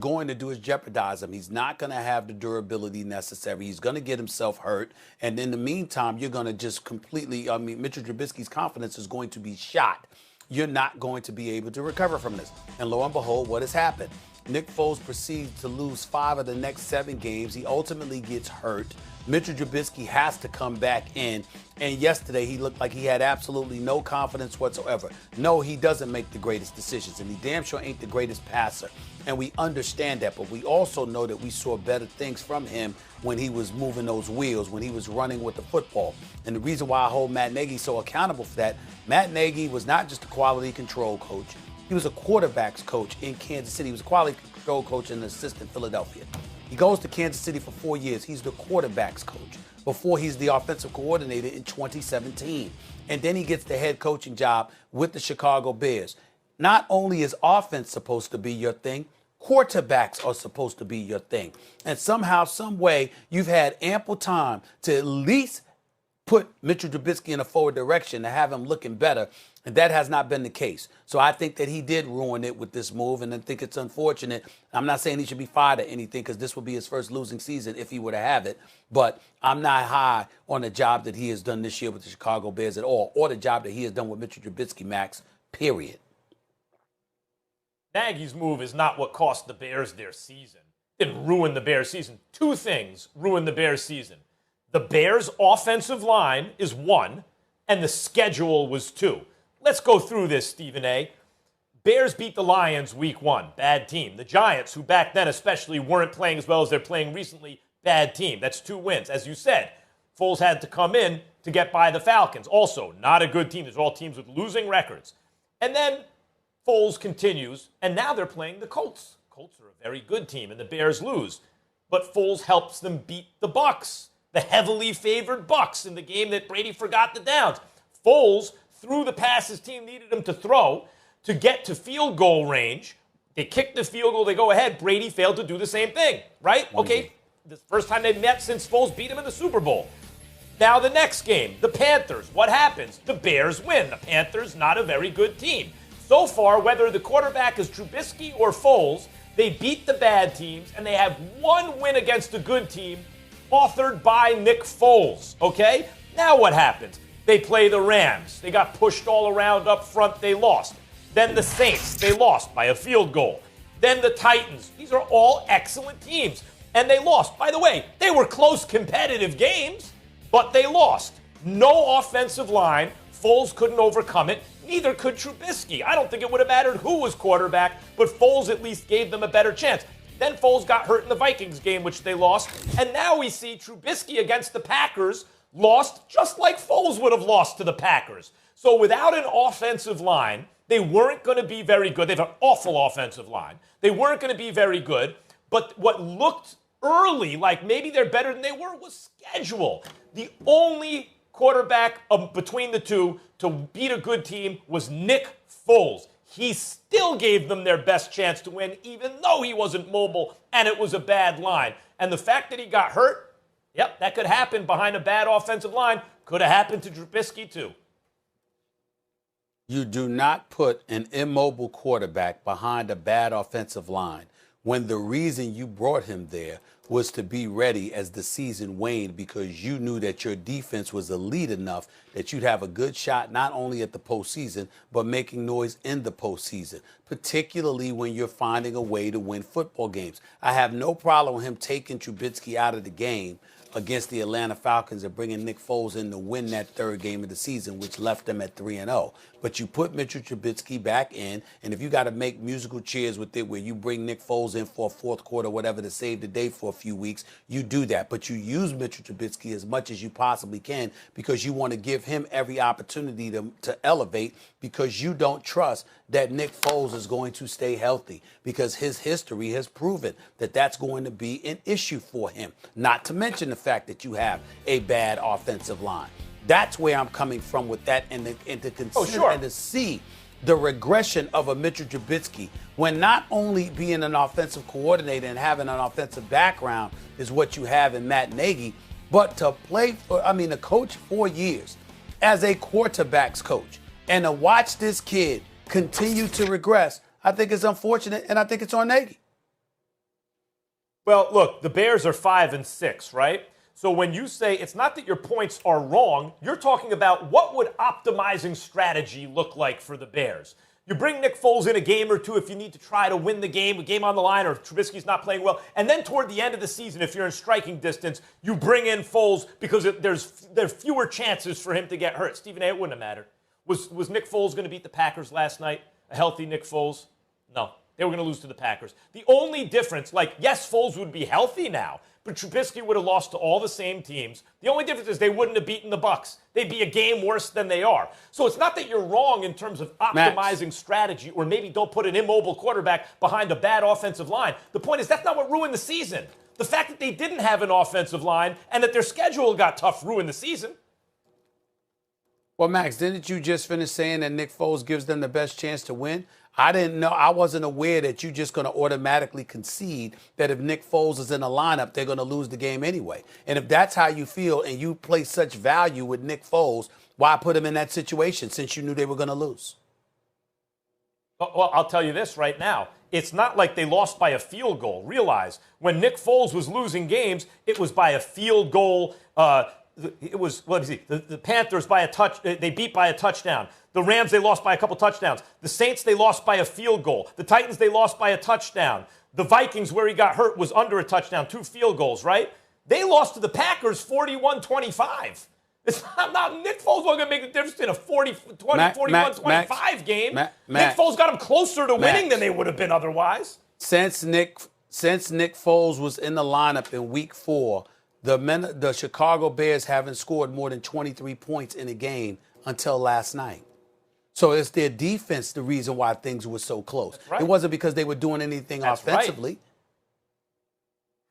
going to do is jeopardize him. He's not going to have the durability necessary. He's going to get himself hurt. And in the meantime, you're going to just completely, Mitchell Trubisky's confidence is going to be shot. You're not going to be able to recover from this. And lo and behold, what has happened? Nick Foles proceeds to lose 5 of the next 7 games. He ultimately gets hurt. Mitchell Trubisky has to come back in. And yesterday, he looked like he had absolutely no confidence whatsoever. No, he doesn't make the greatest decisions, and he damn sure ain't the greatest passer. And we understand that, but we also know that we saw better things from him when he was moving those wheels, when he was running with the football. And the reason why I hold Matt Nagy so accountable for that, Matt Nagy was not just a quality control coach. He was a quarterbacks coach in Kansas City. He was a quality control coach and an assistant in Philadelphia. He goes to Kansas City for 4 years. He's the quarterbacks coach before he's the offensive coordinator in 2017. And then he gets the head coaching job with the Chicago Bears. Not only is offense supposed to be your thing, quarterbacks are supposed to be your thing. And somehow, some way, you've had ample time to at least put Mitchell Trubisky in a forward direction to have him looking better. And that has not been the case. So I think that he did ruin it with this move, and I think it's unfortunate. I'm not saying he should be fired or anything, because this would be his first losing season if he were to have it. But I'm not high on the job that he has done this year with the Chicago Bears at all, or the job that he has done with Mitchell Trubisky, Max, period. Nagy's move is not what cost the Bears their season. It didn't ruin the Bears' season. 2 things ruined the Bears' season. The Bears' offensive line is 1, and the schedule was 2. Let's go through this, Stephen A. Bears beat the Lions week 1. Bad team. The Giants, who back then especially weren't playing as well as they're playing recently, bad team. That's 2 wins. As you said, Foles had to come in to get by the Falcons. Also, not a good team. These are all teams with losing records. And then Foles continues, and now they're playing the Colts. Colts are a very good team, and the Bears lose. But Foles helps them beat the Bucs, the heavily favored Bucs, in the game that Brady forgot the downs. Foles threw the pass his team needed him to throw to get to field goal range. They kicked the field goal, they go ahead. Brady failed to do the same thing, right? Okay, the first time they met since Foles beat him in the Super Bowl. Now the next game, the Panthers. What happens? The Bears win. The Panthers, not a very good team. So far, whether the quarterback is Trubisky or Foles, they beat the bad teams, and they have 1 win against a good team, authored by Nick Foles, okay? Now what happens? They play the Rams. They got pushed all around up front. They lost. Then the Saints. They lost by a field goal. Then the Titans. These are all excellent teams. And they lost. By the way, they were close competitive games, but they lost. No offensive line. Foles couldn't overcome it. Neither could Trubisky. I don't think it would have mattered who was quarterback, but Foles at least gave them a better chance. Then Foles got hurt in the Vikings game, which they lost. And now we see Trubisky against the Packers lost just like Foles would have lost to the Packers. So without an offensive line, they weren't going to be very good. They have an awful offensive line. They weren't going to be very good. But what looked early like maybe they're better than they were was schedule. The only quarterback between the two to beat a good team was Nick Foles. He still gave them their best chance to win, even though he wasn't mobile and it was a bad line. And the fact that he got hurt, yep, that could happen behind a bad offensive line. Could have happened to Trubisky, too. You do not put an immobile quarterback behind a bad offensive line when the reason you brought him there was to be ready as the season waned, because you knew that your defense was elite enough that you'd have a good shot not only at the postseason, but making noise in the postseason, particularly when you're finding a way to win football games. I have no problem with him taking Trubisky out of the game against the Atlanta Falcons and bringing Nick Foles in to win that 3rd game of the season, which left them at 3-0. But you put Mitchell Trubisky back in, and if you got to make musical chairs with it where you bring Nick Foles in for a 4th quarter, whatever, to save the day for a few weeks, you do that. But you use Mitchell Trubisky as much as you possibly can because you want to give him every opportunity to elevate, because you don't trust that Nick Foles is going to stay healthy, because his history has proven that that's going to be an issue for him, not to mention the fact that you have a bad offensive line. That's where I'm coming from with that, and to consider and to see the regression of a Mitchell Trubisky when not only being an offensive coordinator and having an offensive background is what you have in Matt Nagy, but to to coach 4 years as a quarterback's coach and to watch this kid continue to regress, I think it's unfortunate, and I think it's on Nagy. Well, look, the Bears are 5-6, right? So when you say it's not that your points are wrong, you're talking about what would optimizing strategy look like for the Bears. You bring Nick Foles in a game or two if you need to try to win the game, a game on the line, or if Trubisky's not playing well. And then toward the end of the season, if you're in striking distance, you bring in Foles because there's fewer chances for him to get hurt. Stephen A., it wouldn't have mattered. Was Nick Foles going to beat the Packers last night? A healthy Nick Foles? No. They were going to lose to the Packers. The only difference, yes, Foles would be healthy now, but Trubisky would have lost to all the same teams. The only difference is they wouldn't have beaten the Bucs. They'd be a game worse than they are. So it's not that you're wrong in terms of optimizing strategy, or maybe don't put an immobile quarterback behind a bad offensive line. The point is that's not what ruined the season. The fact that they didn't have an offensive line and that their schedule got tough ruined the season. Well, Max, didn't you just finish saying that Nick Foles gives them the best chance to win? I didn't know. I wasn't aware that you're just going to automatically concede that if Nick Foles is in the lineup, they're going to lose the game anyway. And if that's how you feel and you place such value with Nick Foles, why put him in that situation since you knew they were going to lose? Well, I'll tell you this right now. It's not like they lost by a field goal. Realize, when Nick Foles was losing games, it was by a field goal. It was, the Panthers by a touch. They beat by a touchdown. The Rams, they lost by a couple touchdowns. The Saints, they lost by a field goal. The Titans, they lost by a touchdown. The Vikings, where he got hurt, was under a touchdown, 2 field goals, right? They lost to the Packers 41-25. It's not Nick Foles wasn't going to make the difference in a 41-25 game. Nick Foles got them closer to winning than they would have been otherwise. Since Nick Foles was in the lineup in Week 4, the Chicago Bears haven't scored more than 23 points in a game until last night. So it's their defense the reason why things were so close. Right. It wasn't because they were doing anything offensively. Right.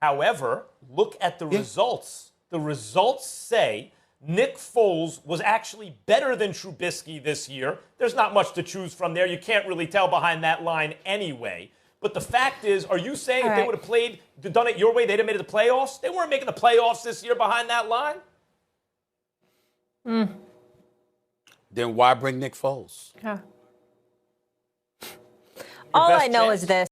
However, look at the results. The results say Nick Foles was actually better than Trubisky this year. There's not much to choose from there. You can't really tell behind that line anyway. But the fact is, are you saying if they would have done it your way, they'd have made it the playoffs? They weren't making the playoffs this year behind that line. Then why bring Nick Foles? All I know is this.